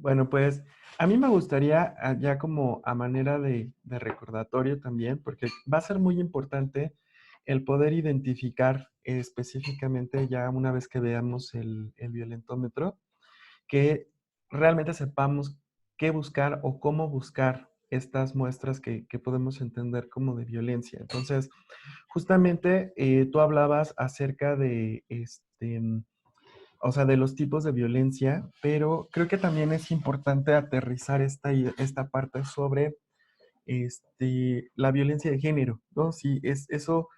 Bueno, pues a mí me gustaría ya como a manera de recordatorio también, porque va a ser muy importante el poder identificar específicamente ya una vez que veamos el violentómetro, que realmente sepamos qué buscar o cómo buscar estas muestras que podemos entender como de violencia. Entonces, justamente tú hablabas acerca de o sea, de los tipos de violencia, pero creo que también es importante aterrizar esta parte sobre la violencia de género, ¿no? Sí, eso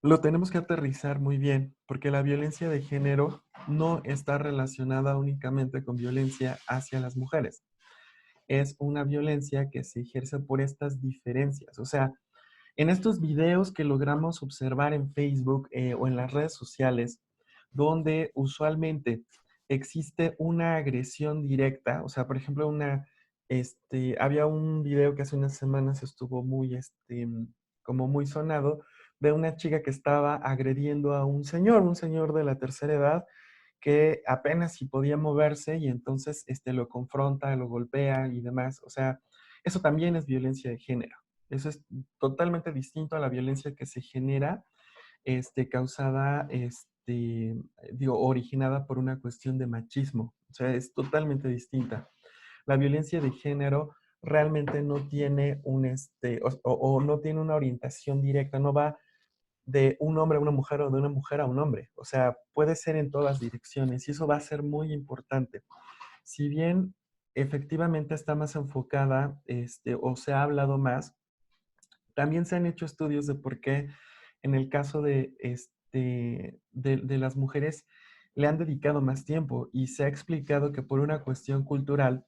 lo tenemos que aterrizar muy bien, porque la violencia de género no está relacionada únicamente con violencia hacia las mujeres. Es una violencia que se ejerce por estas diferencias. O sea, en estos videos que logramos observar en Facebook o en las redes sociales, donde usualmente existe una agresión directa, o sea, por ejemplo, había un video que hace unas semanas estuvo muy, como muy sonado, de una chica que estaba agrediendo a un señor de la tercera edad, que apenas si podía moverse y entonces lo confronta, lo golpea y demás. O sea, eso también es violencia de género. Eso es totalmente distinto a la violencia que se genera, causada, originada por una cuestión de machismo. O sea, es totalmente distinta. La violencia de género realmente no tiene o no tiene una orientación directa, no va de un hombre a una mujer o de una mujer a un hombre. O sea, puede ser en todas direcciones y eso va a ser muy importante. Si bien efectivamente está más enfocada, o se ha hablado más, también se han hecho estudios de por qué en el caso de las mujeres le han dedicado más tiempo y se ha explicado que por una cuestión cultural,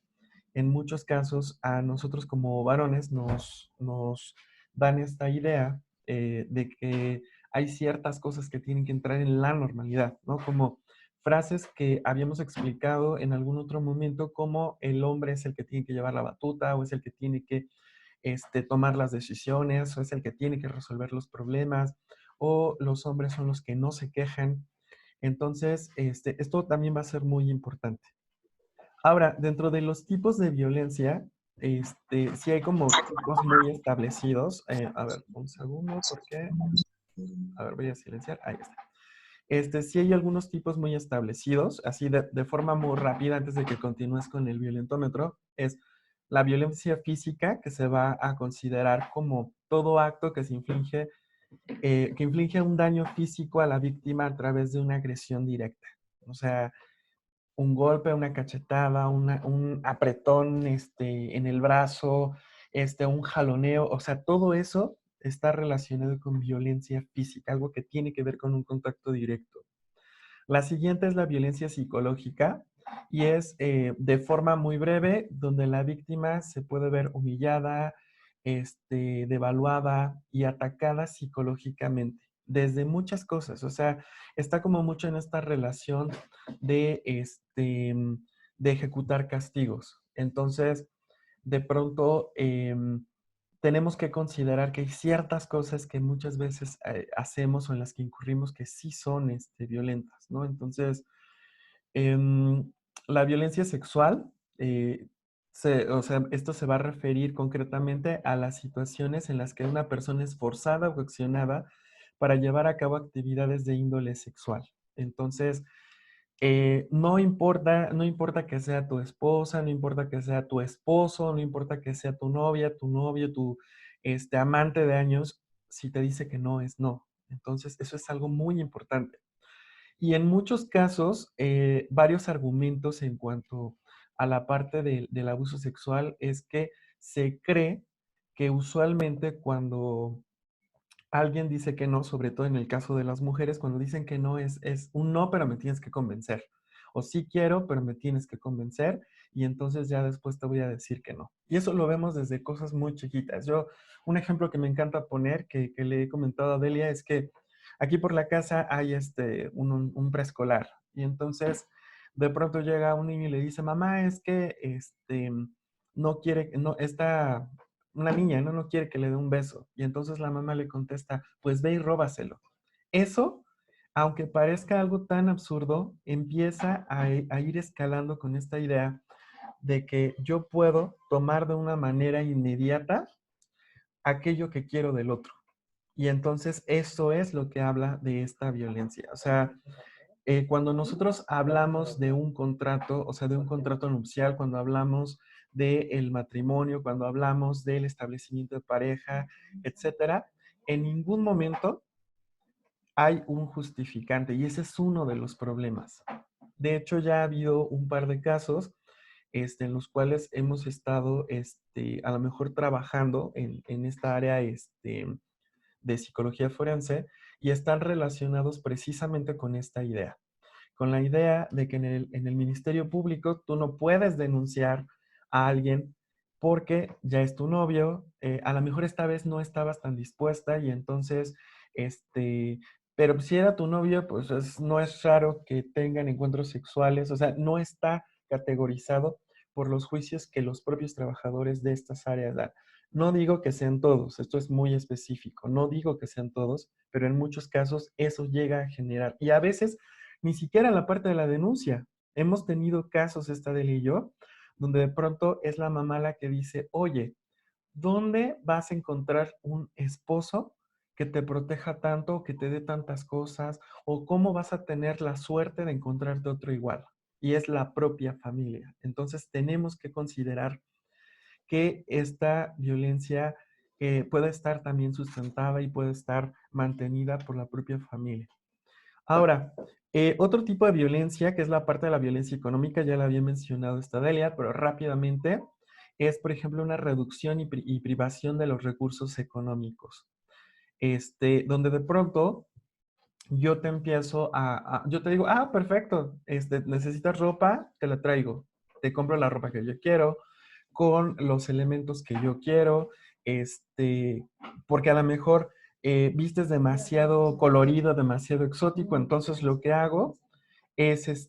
en muchos casos a nosotros como varones nos dan esta idea de que hay ciertas cosas que tienen que entrar en la normalidad, ¿no? Como frases que habíamos explicado en algún otro momento, como el hombre es el que tiene que llevar la batuta o es el que tiene que tomar las decisiones, o es el que tiene que resolver los problemas, o los hombres son los que no se quejan. Entonces, esto también va a ser muy importante. Ahora, dentro de los tipos de violencia, sí hay como tipos muy establecidos. A ver, un segundo, porque, a ver, voy a silenciar. Ahí está. Sí hay algunos tipos muy establecidos, así de forma muy rápida, antes de que continúes con el violentómetro, es la violencia física, que se va a considerar como todo acto que inflige un daño físico a la víctima a través de una agresión directa. O sea, un golpe, una cachetada, un apretón en el brazo, un jaloneo, o sea, todo eso está relacionado con violencia física, algo que tiene que ver con un contacto directo. La siguiente es la violencia psicológica y es de forma muy breve, donde la víctima se puede ver humillada, devaluada y atacada psicológicamente desde muchas cosas. O sea, está como mucho en esta relación de, de ejecutar castigos. Entonces, de pronto, tenemos que considerar que hay ciertas cosas que muchas veces hacemos o en las que incurrimos que sí son violentas, ¿no? Entonces, em, la violencia sexual, o sea, esto se va a referir concretamente a las situaciones en las que una persona es forzada o coaccionada para llevar a cabo actividades de índole sexual. Entonces, no importa que sea tu esposa, no importa que sea tu esposo, no importa que sea tu novia, tu novio, tu amante de años, si te dice que no, es no. Entonces, eso es algo muy importante. Y en muchos casos, varios argumentos en cuanto a la parte del abuso sexual es que se cree que usualmente cuando alguien dice que no, sobre todo en el caso de las mujeres, cuando dicen que no es un no, pero me tienes que convencer. O sí quiero, pero me tienes que convencer y entonces ya después te voy a decir que no. Y eso lo vemos desde cosas muy chiquitas. Un ejemplo que me encanta poner, que le he comentado a Delia, es que aquí por la casa hay un preescolar y entonces de pronto llega un niño y le dice, mamá, es que no quiere, no, una niña, ¿no? No quiere que le dé un beso. Y entonces la mamá le contesta, pues ve y róbaselo. Eso, aunque parezca algo tan absurdo, empieza a ir escalando con esta idea de que yo puedo tomar de una manera inmediata aquello que quiero del otro. Y entonces eso es lo que habla de esta violencia. O sea, cuando nosotros hablamos de un contrato, o sea, de un contrato nupcial, cuando hablamos del matrimonio, cuando hablamos del establecimiento de pareja, etcétera, en ningún momento hay un justificante y ese es uno de los problemas. De hecho, ya ha habido un par de casos en los cuales hemos estado a lo mejor trabajando en esta área de psicología forense y están relacionados precisamente con esta idea, con la idea de que en el Ministerio Público tú no puedes denunciar a alguien porque ya es tu novio, a lo mejor esta vez no estabas tan dispuesta y entonces, pero si era tu novio, pues no es raro que tengan encuentros sexuales, o sea, no está categorizado por los juicios que los propios trabajadores de estas áreas dan. No digo que sean todos, esto es muy específico, no digo que sean todos, pero en muchos casos eso llega a generar. Y a veces ni siquiera la parte de la denuncia. Hemos tenido casos, esta Delia y yo, donde de pronto es la mamá la que dice, oye, ¿dónde vas a encontrar un esposo que te proteja tanto, que te dé tantas cosas? ¿O cómo vas a tener la suerte de encontrarte otro igual? Y es la propia familia. Entonces tenemos que considerar que esta violencia puede estar también sustentada y puede estar mantenida por la propia familia. Ahora, otro tipo de violencia, que es la parte de la violencia económica, ya la había mencionado esta Delia, pero rápidamente, es, por ejemplo, una reducción y privación de los recursos económicos. Donde de pronto yo te empiezo yo te digo, perfecto, necesitas ropa, te la traigo, te compro la ropa que yo quiero, con los elementos que yo quiero, porque a lo mejor vistes demasiado colorido, demasiado exótico, entonces lo que hago es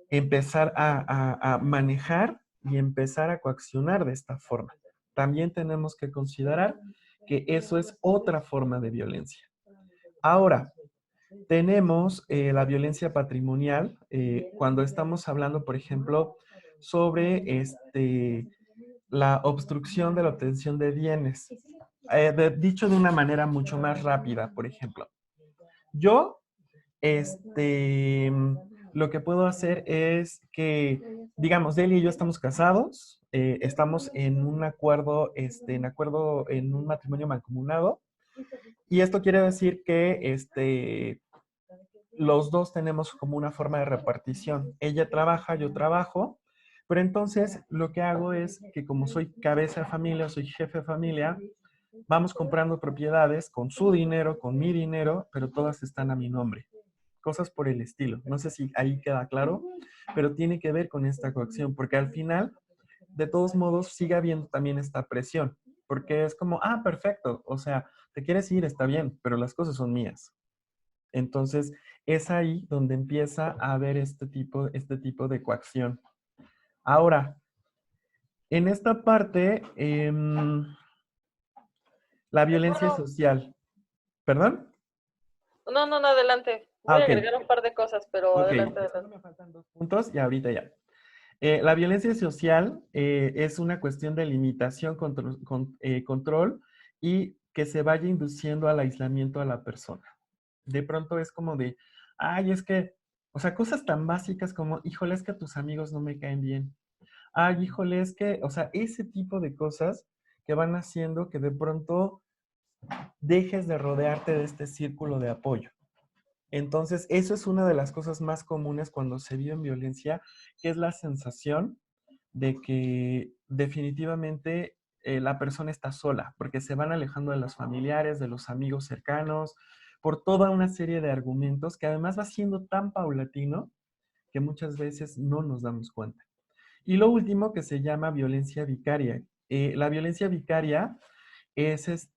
empezar a manejar y empezar a coaccionar de esta forma. También tenemos que considerar que eso es otra forma de violencia. Ahora, tenemos la violencia patrimonial cuando estamos hablando, por ejemplo, sobre la obstrucción de la obtención de bienes. Dicho de una manera mucho más rápida, por ejemplo. Yo, lo que puedo hacer es que, digamos, Delia y yo estamos casados, estamos en un acuerdo, en un matrimonio mancomunado, y esto quiere decir que, los dos tenemos como una forma de repartición. Ella trabaja, yo trabajo, pero entonces lo que hago es que como soy cabeza de familia, soy jefe de familia, vamos comprando propiedades con su dinero, con mi dinero, pero todas están a mi nombre. Cosas por el estilo. No sé si ahí queda claro, pero tiene que ver con esta coacción, porque al final, de todos modos, sigue habiendo también esta presión, porque es como, perfecto, o sea, te quieres ir, está bien, pero las cosas son mías. Entonces, es ahí donde empieza a haber este tipo de coacción. Ahora, en esta parte, la violencia Bueno, social. ¿Perdón? no, no, no, adelante. Voy a Ok, agregar un par de cosas, pero ok. adelante, Solo adelante. me faltan 2 puntos y ahorita ya. La violencia social es una cuestión de limitación, control y que se vaya induciendo al aislamiento a la persona. De pronto es como de, ay, es que, o sea, cosas tan básicas como, híjole, es que tus amigos no me caen bien. Ay, híjole, es que, o sea, ese tipo de cosas que van haciendo que de pronto dejes de rodearte de este círculo de apoyo. Entonces, eso es una de las cosas más comunes cuando se vive en violencia, que es la sensación de que definitivamente la persona está sola, porque se van alejando de los familiares, de los amigos cercanos, por toda una serie de argumentos que además va siendo tan paulatino que muchas veces no nos damos cuenta. Y lo último que se llama violencia vicaria. La violencia vicaria es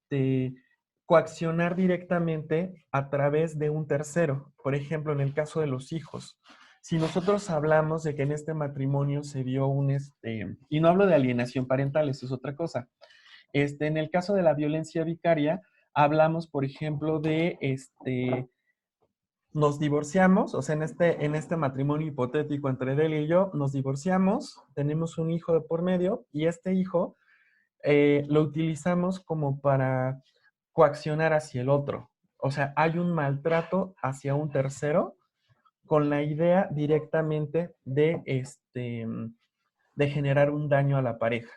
coaccionar directamente a través de un tercero. Por ejemplo, en el caso de los hijos. Si nosotros hablamos de que en este matrimonio se dio y no hablo de alienación parental, eso es otra cosa. En el caso de la violencia vicaria, hablamos, por ejemplo, de nos divorciamos, o sea, en este matrimonio hipotético entre él y yo, nos divorciamos, tenemos un hijo de por medio y este hijo lo utilizamos como para coaccionar hacia el otro. O sea, hay un maltrato hacia un tercero con la idea directamente de generar un daño a la pareja.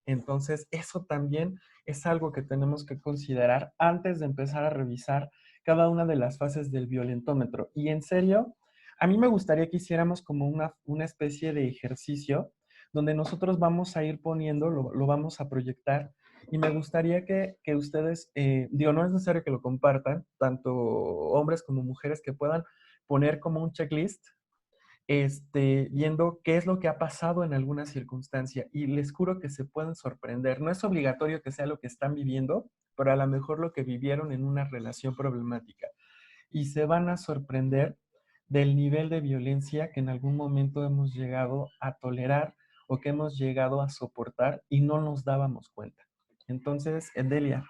Entonces, eso también es algo que tenemos que considerar antes de empezar a revisar cada una de las fases del violentómetro. Y en serio, a mí me gustaría que hiciéramos como una especie de ejercicio donde nosotros vamos a ir poniendo, lo vamos a proyectar y me gustaría que ustedes, digo, no es necesario que lo compartan, tanto hombres como mujeres, que puedan poner como un checklist viendo qué es lo que ha pasado en alguna circunstancia y les juro que se pueden sorprender. No es obligatorio que sea lo que están viviendo, pero a lo mejor lo que vivieron en una relación problemática. Y se van a sorprender del nivel de violencia que en algún momento hemos llegado a tolerar o que hemos llegado a soportar y no nos dábamos cuenta. Entonces, Delia.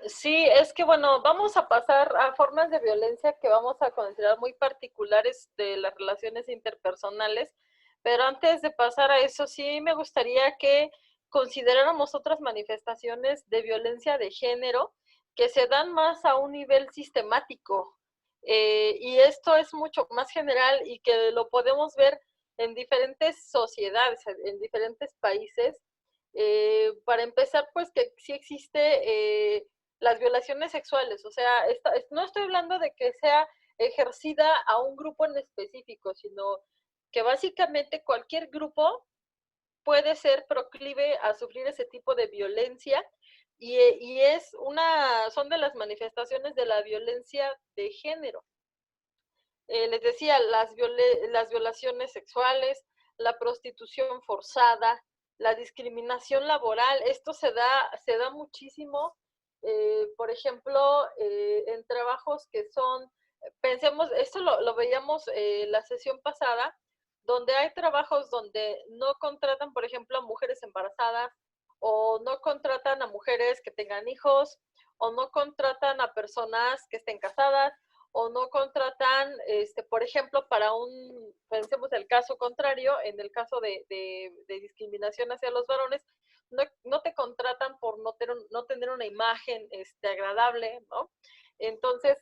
Sí, es que bueno, vamos a pasar a formas de violencia que vamos a considerar muy particulares de las relaciones interpersonales, pero antes de pasar a eso, sí me gustaría que consideráramos otras manifestaciones de violencia de género que se dan más a un nivel sistemático. Y esto es mucho más general y que lo podemos ver en diferentes sociedades, en diferentes países. Para empezar, pues que sí existe las violaciones sexuales, o sea, no estoy hablando de que sea ejercida a un grupo en específico, sino que básicamente cualquier grupo puede ser proclive a sufrir ese tipo de violencia y son de las manifestaciones de la violencia de género. Les decía, las violaciones sexuales, la prostitución forzada, la discriminación laboral, esto se da muchísimo, por ejemplo, en trabajos que son, pensemos, esto lo veíamos la sesión pasada, donde hay trabajos donde no contratan, por ejemplo, a mujeres embarazadas, o no contratan a mujeres que tengan hijos, o no contratan a personas que estén casadas, o no contratan, por ejemplo, pensemos el caso contrario, en el caso de discriminación hacia los varones, no te contratan por no tener una imagen agradable, ¿no? Entonces,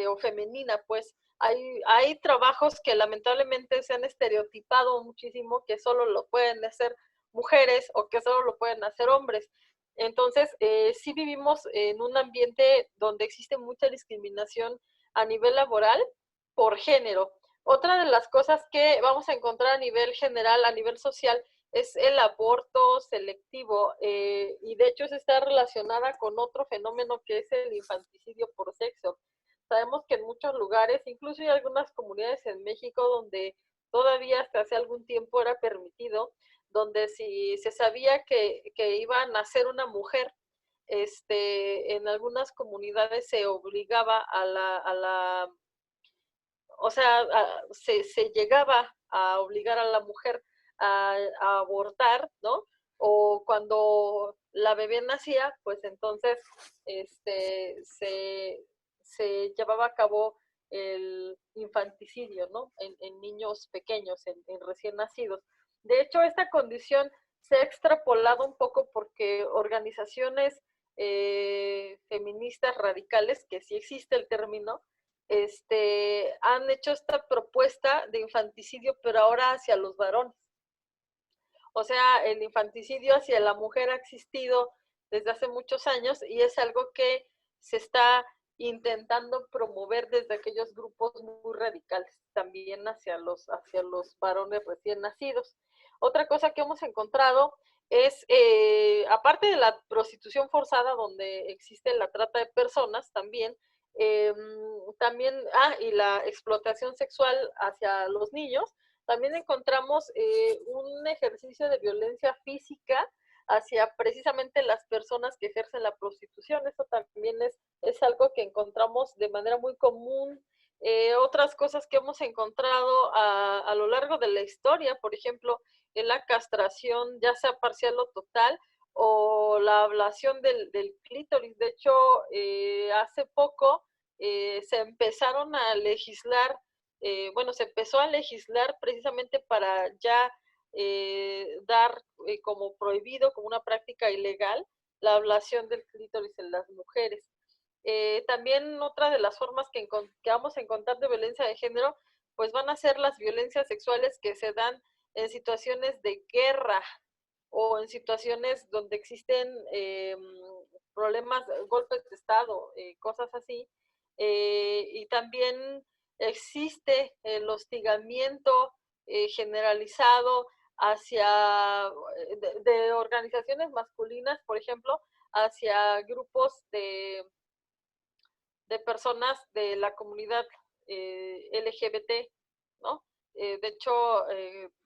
o femenina, pues hay trabajos que lamentablemente se han estereotipado muchísimo que solo lo pueden hacer mujeres o que solo lo pueden hacer hombres. Entonces, sí vivimos en un ambiente donde existe mucha discriminación a nivel laboral por género. Otra de las cosas que vamos a encontrar a nivel general, a nivel social, es el aborto selectivo y de hecho está relacionada con otro fenómeno que es el infanticidio por sexo. Sabemos que en muchos lugares, incluso hay algunas comunidades en México donde todavía hasta hace algún tiempo era permitido, donde si se sabía que iba a nacer una mujer, en algunas comunidades se obligaba o sea, se llegaba a obligar a la mujer a abortar, ¿no? O cuando la bebé nacía, pues entonces se llevaba a cabo el infanticidio, ¿no? En niños pequeños, en recién nacidos. De hecho, esta condición se ha extrapolado un poco porque organizaciones feministas radicales, que sí existe el término, han hecho esta propuesta de infanticidio, pero ahora hacia los varones. O sea, el infanticidio hacia la mujer ha existido desde hace muchos años y es algo que se está intentando promover desde aquellos grupos muy radicales, también hacia los varones recién nacidos. Otra cosa que hemos encontrado es, aparte de la prostitución forzada, donde existe la trata de personas también, y la explotación sexual hacia los niños, también encontramos un ejercicio de violencia física hacia precisamente las personas que ejercen la prostitución. Eso también es algo que encontramos de manera muy común. Otras cosas que hemos encontrado a lo largo de la historia, por ejemplo, en la castración, ya sea parcial o total, o la ablación del clítoris. De hecho, hace poco se empezaron a legislar, bueno, se empezó a legislar precisamente para ya dar como prohibido, como una práctica ilegal, la ablación del clítoris en las mujeres. También otra de las formas que vamos a encontrar de violencia de género, pues van a ser las violencias sexuales que se dan en situaciones de guerra o en situaciones donde existen problemas, golpes de Estado, cosas así. Y también existe el hostigamiento generalizado hacia de organizaciones masculinas, por ejemplo, hacia grupos de personas de la comunidad LGBT, ¿no? De hecho,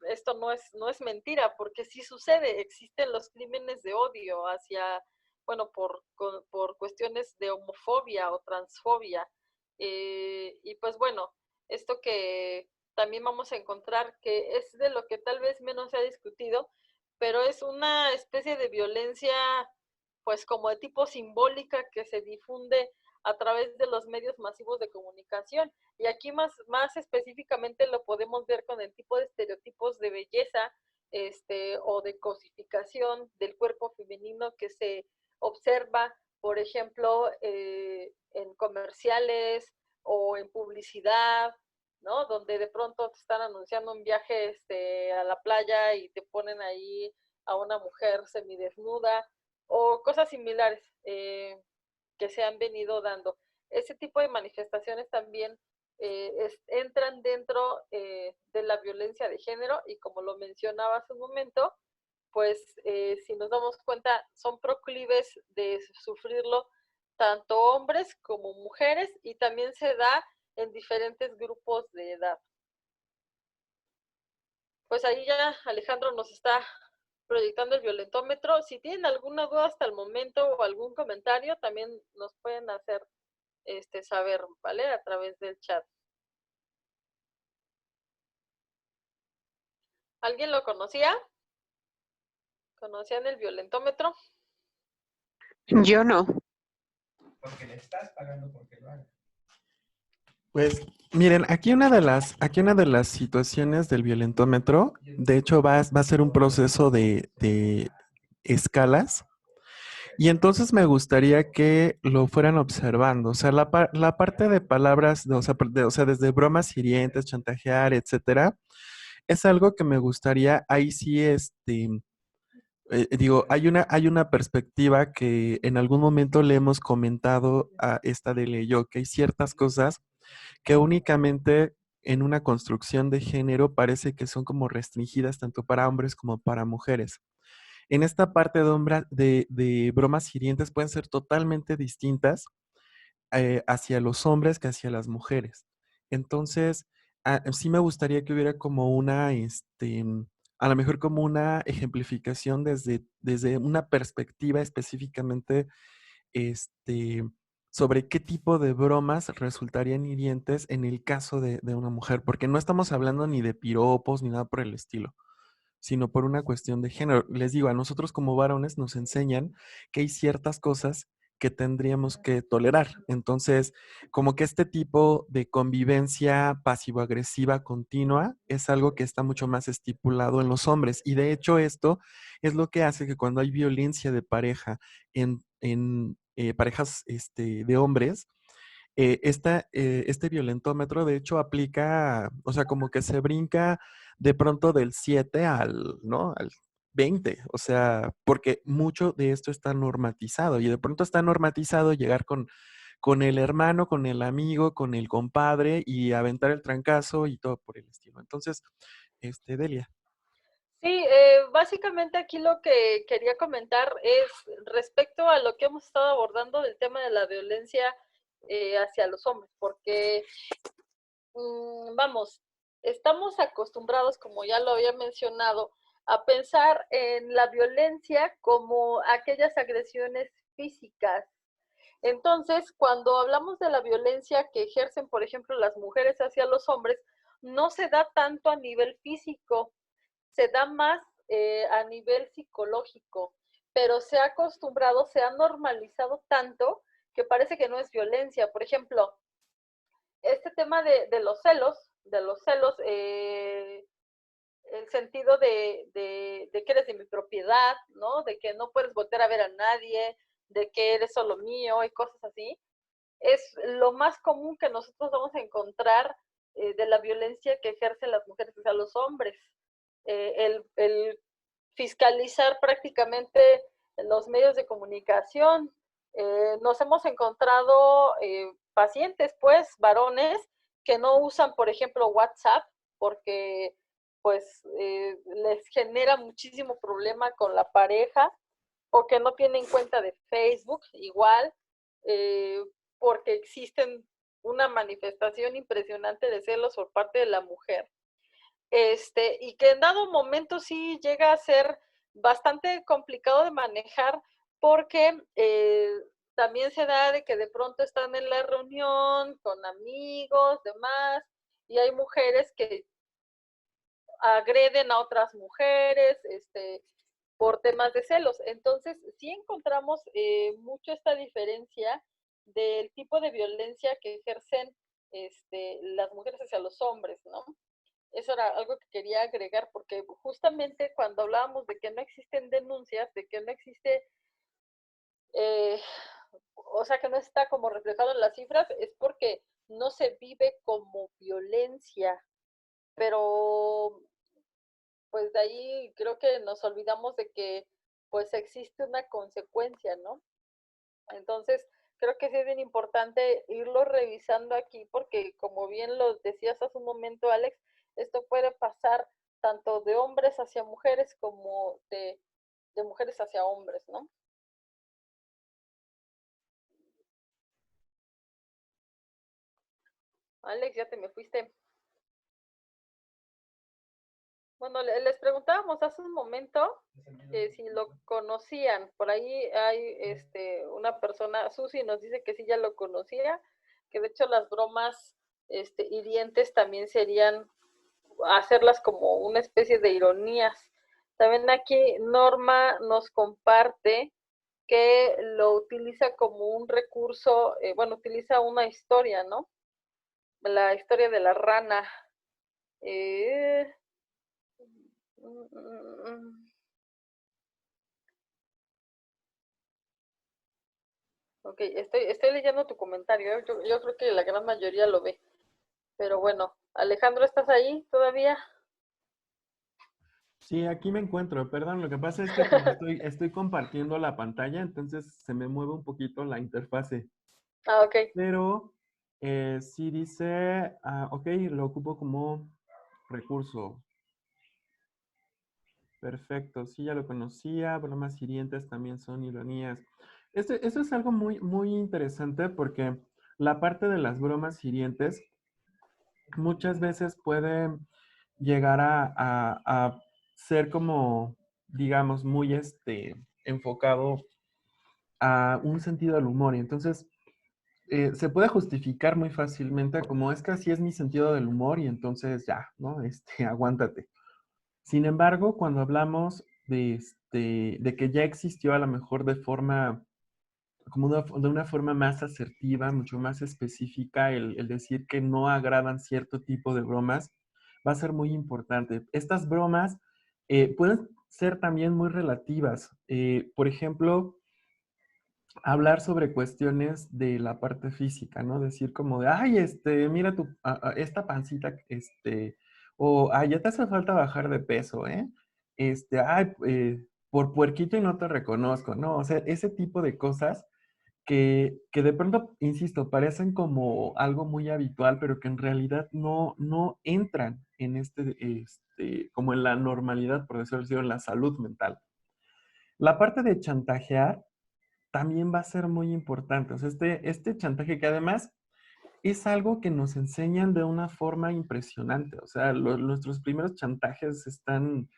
esto no es mentira, porque sí sucede, existen los crímenes de odio hacia, bueno, por cuestiones de homofobia o transfobia. Y pues bueno, esto que también vamos a encontrar que es de lo que tal vez menos se ha discutido, pero es una especie de violencia, pues como de tipo simbólica que se difunde a través de los medios masivos de comunicación. Y aquí más específicamente lo podemos ver con el tipo de estereotipos de belleza o de cosificación del cuerpo femenino que se observa, por ejemplo, en comerciales o en publicidad, ¿no? Donde de pronto te están anunciando un viaje a la playa y te ponen ahí a una mujer semidesnuda o cosas similares. Que se han venido dando. Ese tipo de manifestaciones también entran dentro de la violencia de género y como lo mencionaba hace un momento, pues si nos damos cuenta son proclives de sufrirlo tanto hombres como mujeres y también se da en diferentes grupos de edad. Pues ahí ya Alejandro nos está proyectando el violentómetro. Si tienen alguna duda hasta el momento o algún comentario, también nos pueden hacer saber, ¿vale? A través del chat. ¿Alguien lo conocía? ¿Conocían el violentómetro? Yo no. Porque le estás pagando porque lo haga. Pues miren, aquí una de las situaciones del violentómetro, de hecho va a ser un proceso de escalas. Y entonces me gustaría que lo fueran observando, o sea, la parte de palabras, o sea, desde bromas hirientes, chantajear, etcétera, es algo que me gustaría, ahí sí, digo, hay una perspectiva que en algún momento le hemos comentado a esta de yo, que hay ciertas cosas que únicamente en una construcción de género parece que son como restringidas tanto para hombres como para mujeres. En esta parte de bromas hirientes pueden ser totalmente distintas hacia los hombres que hacia las mujeres. Entonces, sí me gustaría que hubiera como a lo mejor como una ejemplificación desde una perspectiva específicamente, este, sobre qué tipo de bromas resultarían hirientes en el caso de una mujer, porque no estamos hablando ni de piropos ni nada por el estilo, sino por una cuestión de género. Les digo, a nosotros como varones nos enseñan que hay ciertas cosas que tendríamos que tolerar. Entonces, como que este tipo de convivencia pasivo-agresiva continua es algo que está mucho más estipulado en los hombres. Y de hecho esto es lo que hace que cuando hay violencia de pareja en parejas de hombres, este violentómetro de hecho aplica, o sea, como que se brinca de pronto del 7 ¿no? Al 20, o sea, porque mucho de esto está normatizado y de pronto está normatizado llegar con el hermano, con el amigo, con el compadre y aventar el trancazo y todo por el estilo. Entonces, Delia. Sí, básicamente aquí lo que quería comentar es respecto a lo que hemos estado abordando del tema de la violencia hacia los hombres, porque vamos, estamos acostumbrados, como ya lo había mencionado, a pensar en la violencia como aquellas agresiones físicas. Entonces, cuando hablamos de la violencia que ejercen, por ejemplo, las mujeres hacia los hombres, no se da tanto a nivel físico, se da más a nivel psicológico, pero se ha acostumbrado, se ha normalizado tanto que parece que no es violencia. Por ejemplo, este tema de los celos, el sentido de que eres de mi propiedad, ¿no? De que no puedes voltear a ver a nadie, de que eres solo mío y cosas así, es lo más común que nosotros vamos a encontrar de la violencia que ejercen las mujeres hacia los hombres. El fiscalizar prácticamente los medios de comunicación. Nos hemos encontrado pacientes, pues, varones, que no usan, por ejemplo, WhatsApp, porque pues les genera muchísimo problema con la pareja, o que no tienen cuenta de Facebook, igual, eh, porque existen una manifestación impresionante de celos por parte de la mujer. Y que en dado momento sí llega a ser bastante complicado de manejar, porque también se da de que de pronto están en la reunión con amigos, demás, y hay mujeres que agreden a otras mujeres, por temas de celos. Entonces, sí encontramos mucho esta diferencia del tipo de violencia que ejercen las mujeres hacia los hombres, ¿no? Eso era algo que quería agregar, porque justamente cuando hablábamos de que no existen denuncias, de que no existe, eh, o sea, que no está como reflejado en las cifras, es porque no se vive como violencia, pero pues de ahí creo que nos olvidamos de que pues existe una consecuencia, ¿no? Entonces, creo que sí es bien importante irlo revisando aquí, porque como bien lo decías hace un momento, Alex, esto puede pasar tanto de hombres hacia mujeres como de mujeres hacia hombres, ¿no? Alex, ya te me fuiste. Bueno, les preguntábamos hace un momento si lo conocían. Por ahí hay una persona, Susi nos dice que sí ya lo conocía, que de hecho las bromas hirientes también serían hacerlas como una especie de ironías. También aquí Norma nos comparte que lo utiliza como un recurso, bueno, utiliza una historia, ¿no? La historia de la rana. Eh, Ok, estoy leyendo tu comentario. Yo creo que la gran mayoría lo ve. Pero bueno, Alejandro, ¿estás ahí todavía? Sí, aquí me encuentro. Perdón, lo que pasa es que como estoy compartiendo la pantalla, entonces se me mueve un poquito la interfase. Ah, ok. Pero sí dice, ok, lo ocupo como recurso. Perfecto, sí, ya lo conocía. Bromas hirientes también son ironías. Esto es algo muy, muy interesante porque la parte de las bromas hirientes muchas veces puede llegar a ser como, digamos, muy enfocado a un sentido del humor. Y entonces se puede justificar muy fácilmente como es que así es mi sentido del humor y entonces ya, ¿no? Aguántate. Sin embargo, cuando hablamos de que ya existió a lo mejor de forma, como de una forma más asertiva, mucho más específica, el decir que no agradan cierto tipo de bromas, va a ser muy importante. Estas bromas pueden ser también muy relativas. Por ejemplo, hablar sobre cuestiones de la parte física, ¿no? Decir como de, ay, mira esta pancita, o, ay, ya te hace falta bajar de peso, ¿eh? Ay, por puerquito y no te reconozco, ¿no? O sea, ese tipo de cosas que de pronto, insisto, parecen como algo muy habitual, pero que en realidad no entran en como en la normalidad, por decirlo así, o en la salud mental. La parte de chantajear también va a ser muy importante. O sea, este chantaje que además es algo que nos enseñan de una forma impresionante. O sea, nuestros primeros chantajes están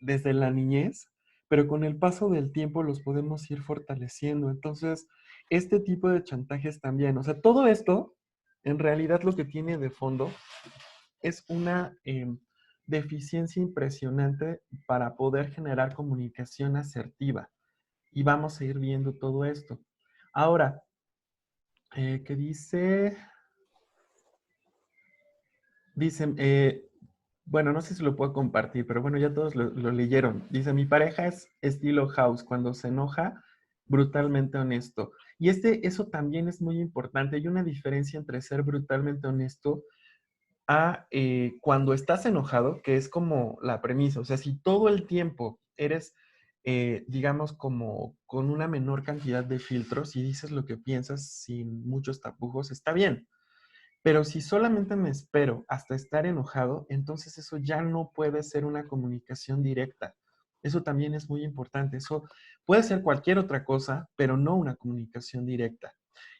desde la niñez, pero con el paso del tiempo los podemos ir fortaleciendo. Entonces, este tipo de chantajes también. O sea, todo esto, en realidad lo que tiene de fondo es una deficiencia impresionante para poder generar comunicación asertiva y vamos a ir viendo todo esto. Ahora, Que dice, bueno, no sé si lo puedo compartir, pero bueno, ya todos lo leyeron. Dice, mi pareja es estilo House, cuando se enoja, brutalmente honesto. Y eso también es muy importante. Hay una diferencia entre ser brutalmente honesto a cuando estás enojado, que es como la premisa. O sea, si todo el tiempo eres, digamos, como con una menor cantidad de filtros y dices lo que piensas sin muchos tapujos, está bien. Pero si solamente me espero hasta estar enojado, entonces eso ya no puede ser una comunicación directa. Eso también es muy importante. Eso puede ser cualquier otra cosa, pero no una comunicación directa.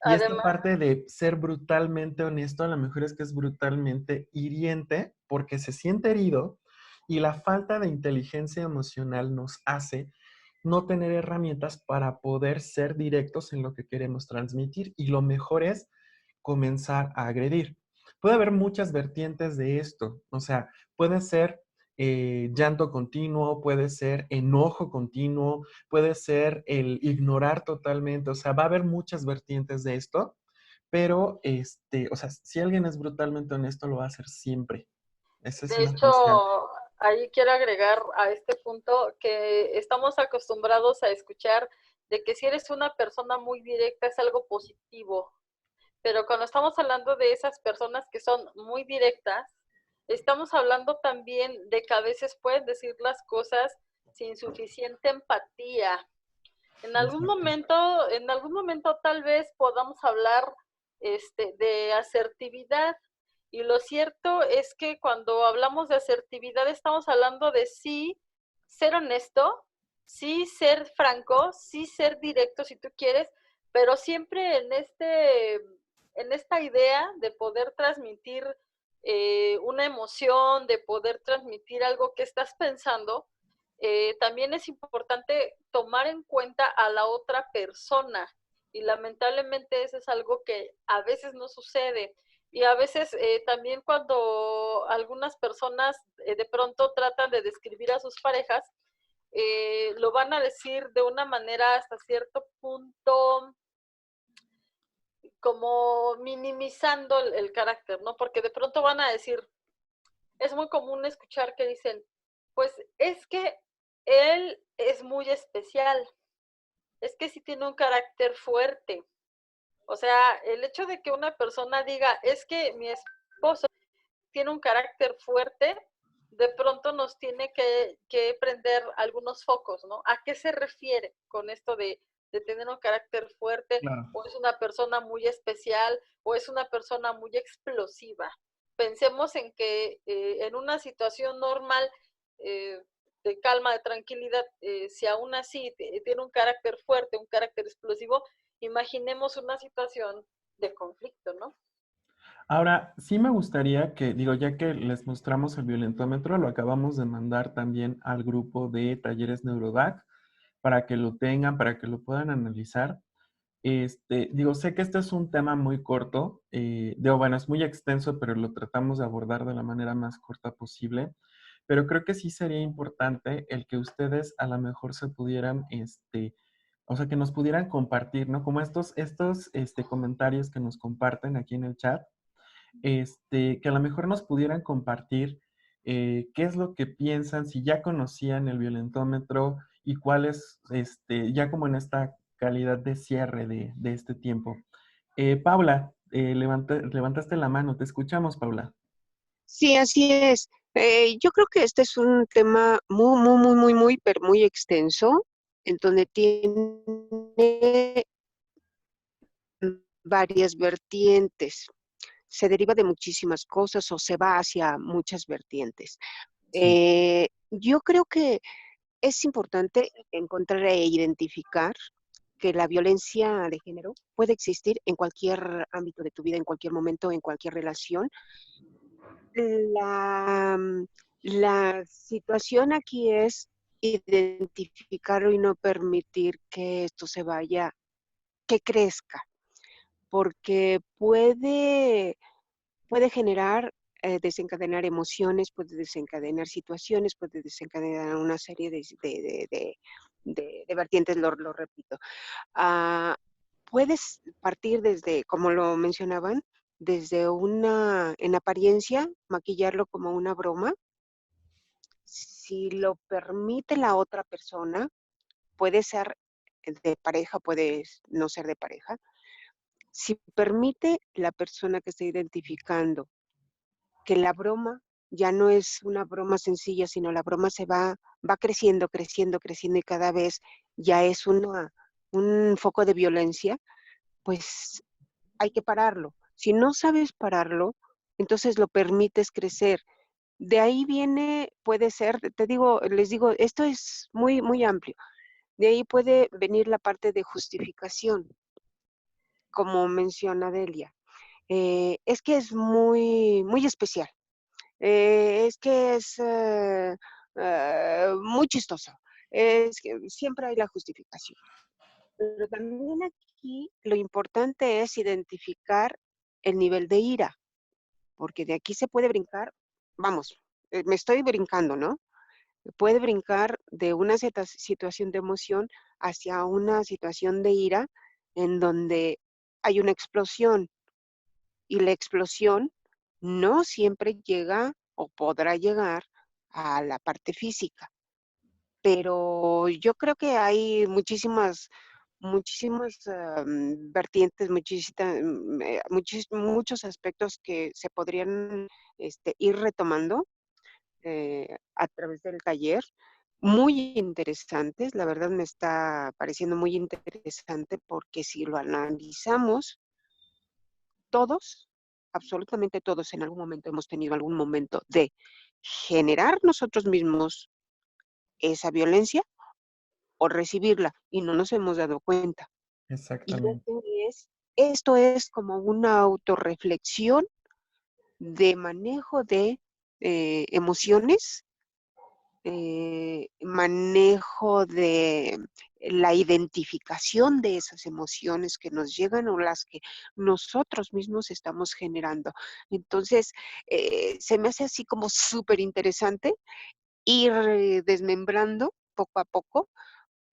Y esta Además, parte de ser brutalmente honesto, a lo mejor es que es brutalmente hiriente porque se siente herido y la falta de inteligencia emocional nos hace no tener herramientas para poder ser directos en lo que queremos transmitir. Y lo mejor es comenzar a agredir. Puede haber muchas vertientes de esto, o sea, puede ser llanto continuo, puede ser enojo continuo, puede ser el ignorar totalmente, o sea, va a haber muchas vertientes de esto, pero, o sea, si alguien es brutalmente honesto, lo va a hacer siempre. Esa es de una frase. hecho, ahí quiero agregar a este punto que estamos acostumbrados a escuchar de que si eres una persona muy directa es algo positivo, pero cuando estamos hablando de esas personas que son muy directas, estamos hablando también de que a veces pueden decir las cosas sin suficiente empatía. Exacto. En algún momento tal vez podamos hablar de asertividad. Y lo cierto es que cuando hablamos de asertividad estamos hablando de sí ser honesto, sí ser franco, sí ser directo si tú quieres, pero siempre en esta idea de poder transmitir una emoción, de poder transmitir algo que estás pensando, también es importante tomar en cuenta a la otra persona. Y lamentablemente eso es algo que a veces no sucede. Y a veces también cuando algunas personas de pronto tratan de describir a sus parejas, lo van a decir de una manera hasta cierto punto como minimizando el carácter, ¿no? Porque de pronto van a decir, es muy común escuchar que dicen, pues es que él es muy especial, es que sí tiene un carácter fuerte. O sea, el hecho de que una persona diga, es que mi esposo tiene un carácter fuerte, de pronto nos tiene que prender algunos focos, ¿no? ¿A qué se refiere con esto de tener un carácter fuerte? Claro. ¿O es una persona muy especial? ¿O es una persona muy explosiva? Pensemos en que en una situación normal, eh, de calma, de tranquilidad, si aún así tiene un carácter fuerte, un carácter explosivo, imaginemos una situación de conflicto, ¿no? Ahora, sí me gustaría que, digo, ya que les mostramos el violentómetro, lo acabamos de mandar también al grupo de talleres Neurodac para que lo tengan, para que lo puedan analizar. Digo, sé que este es un tema muy corto, digo, bueno, es muy extenso, pero lo tratamos de abordar de la manera más corta posible, pero creo que sí sería importante el que ustedes a lo mejor se pudieran, o sea, que nos pudieran compartir, ¿no? Como estos comentarios que nos comparten aquí en el chat, que a lo mejor nos pudieran compartir qué es lo que piensan, si ya conocían el violentómetro y cuál es, ya como en esta calidad de cierre de este tiempo. Paula, levantaste la mano, te escuchamos, Paula. Sí, así es. Yo creo que este es un tema pero muy extenso, en donde tiene varias vertientes. Se deriva de muchísimas cosas o se va hacia muchas vertientes. Sí, Yo creo que es importante encontrar e identificar que la violencia de género puede existir en cualquier ámbito de tu vida, en cualquier momento, en cualquier relación. La, la situación aquí es identificarlo y no permitir que esto se vaya, que crezca, porque puede generar, desencadenar emociones, puede desencadenar situaciones, puede desencadenar una serie de vertientes, lo repito. Ah, puedes partir desde, como lo mencionaban, desde en apariencia, maquillarlo como una broma. Si lo permite la otra persona, puede ser de pareja, puede no ser de pareja. Si permite la persona que está identificando que la broma ya no es una broma sencilla, sino la broma va creciendo, creciendo, creciendo y cada vez ya es un foco de violencia, pues hay que pararlo. Si no sabes pararlo, entonces lo permites crecer. De ahí viene, puede ser, te digo, les digo, esto es muy, muy amplio. De ahí puede venir la parte de justificación, como menciona Delia. Es que es muy, muy especial. Es que es muy chistoso. Es que siempre hay la justificación. Pero también aquí lo importante es identificar el nivel de ira, porque de aquí se puede brincar, vamos, me estoy brincando, ¿no? Puede brincar de una situación de emoción hacia una situación de ira en donde hay una explosión y la explosión no siempre llega o podrá llegar a la parte física, pero yo creo que hay muchísimas vertientes, muchos aspectos que se podrían ir retomando a través del taller, muy interesantes. La verdad me está pareciendo muy interesante porque si lo analizamos, todos, absolutamente todos en algún momento hemos tenido algún momento de generar nosotros mismos esa violencia o recibirla y no nos hemos dado cuenta. Y Exactamente. esto es como una autorreflexión de manejo de emociones, manejo de la identificación de esas emociones que nos llegan o las que nosotros mismos estamos generando. Entonces, se me hace así como súper interesante ir desmembrando poco a poco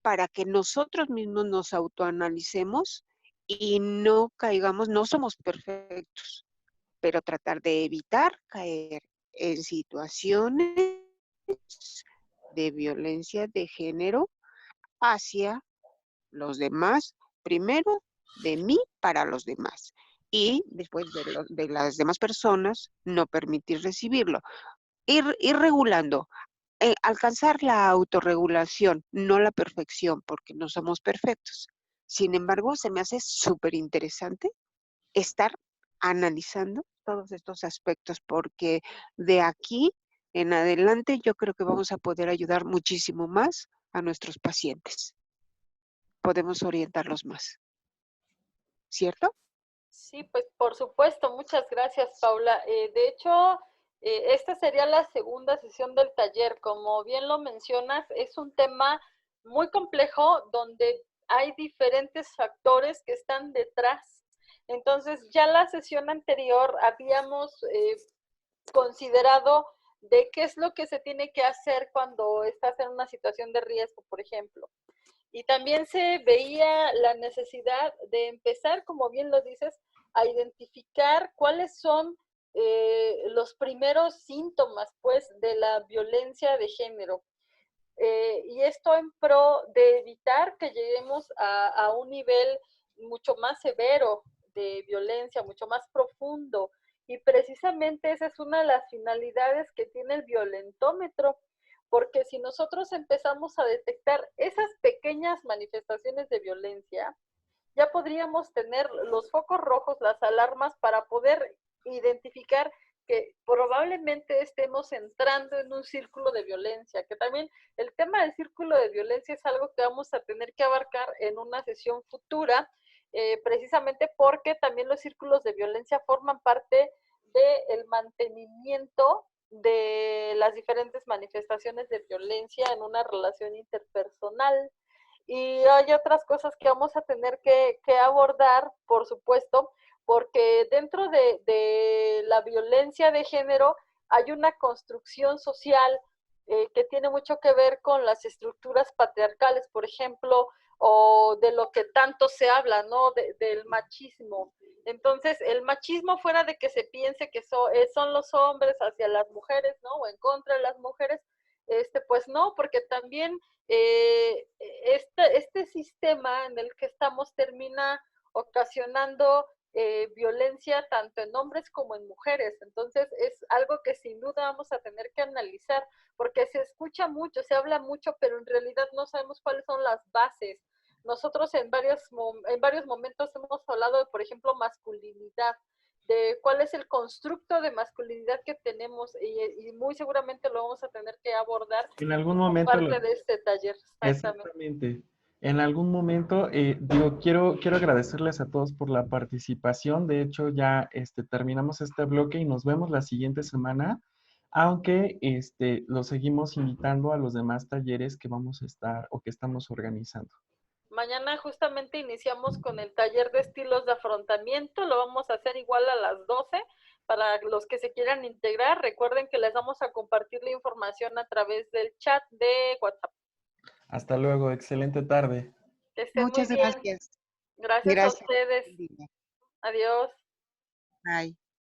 para que nosotros mismos nos autoanalicemos y no caigamos, no somos perfectos, pero tratar de evitar caer en situaciones de violencia de género hacia los demás, primero de mí para los demás y después de las demás personas no permitir recibirlo. Ir regulando, alcanzar la autorregulación, no la perfección, porque no somos perfectos. Sin embargo, se me hace súper interesante estar analizando todos estos aspectos, porque de aquí en adelante yo creo que vamos a poder ayudar muchísimo más a nuestros pacientes. Podemos orientarlos más, ¿cierto? Sí, pues por supuesto, muchas gracias, Paula. De hecho, esta sería la segunda sesión del taller. Como bien lo mencionas, es un tema muy complejo donde hay diferentes factores que están detrás. Entonces, ya la sesión anterior habíamos considerado de qué es lo que se tiene que hacer cuando estás en una situación de riesgo, por ejemplo. Y también se veía la necesidad de empezar, como bien lo dices, a identificar cuáles son los primeros síntomas, pues, de la violencia de género. Y esto en pro de evitar que lleguemos a un nivel mucho más severo de violencia, mucho más profundo. Y precisamente esa es una de las finalidades que tiene el violentómetro, porque si nosotros empezamos a detectar esas pequeñas manifestaciones de violencia, ya podríamos tener los focos rojos, las alarmas para poder identificar que probablemente estemos entrando en un círculo de violencia, que también el tema del círculo de violencia es algo que vamos a tener que abarcar en una sesión futura, precisamente porque también los círculos de violencia forman parte del mantenimiento de las diferentes manifestaciones de violencia en una relación interpersonal. Y hay otras cosas que vamos a tener que abordar, por supuesto, porque dentro de la violencia de género hay una construcción social que tiene mucho que ver con las estructuras patriarcales. Por ejemplo, o de lo que tanto se habla, ¿no? Del machismo. Entonces, el machismo fuera de que se piense que son los hombres hacia las mujeres, ¿no? O en contra de las mujeres, pues no, porque también este sistema en el que estamos termina ocasionando violencia tanto en hombres como en mujeres. Entonces, es algo que sin duda vamos a tener que analizar, porque se escucha mucho, se habla mucho, pero en realidad no sabemos cuáles son las bases. Nosotros en varios momentos hemos hablado de, por ejemplo, masculinidad, de cuál es el constructo de masculinidad que tenemos y muy seguramente lo vamos a tener que abordar En algún como momento parte de este taller. exactamente. En algún momento, digo, quiero agradecerles a todos por la participación. De hecho, ya terminamos este bloque y nos vemos la siguiente semana, aunque los seguimos invitando a los demás talleres que vamos a estar o que estamos organizando. Mañana justamente iniciamos con el taller de estilos de afrontamiento, lo vamos a hacer igual a las 12. Para los que se quieran integrar, recuerden que les vamos a compartir la información a través del chat de WhatsApp. Hasta luego, excelente tarde. Que estén muy Muchas bien. gracias. Gracias a Gracias. ustedes. Adiós. Bye.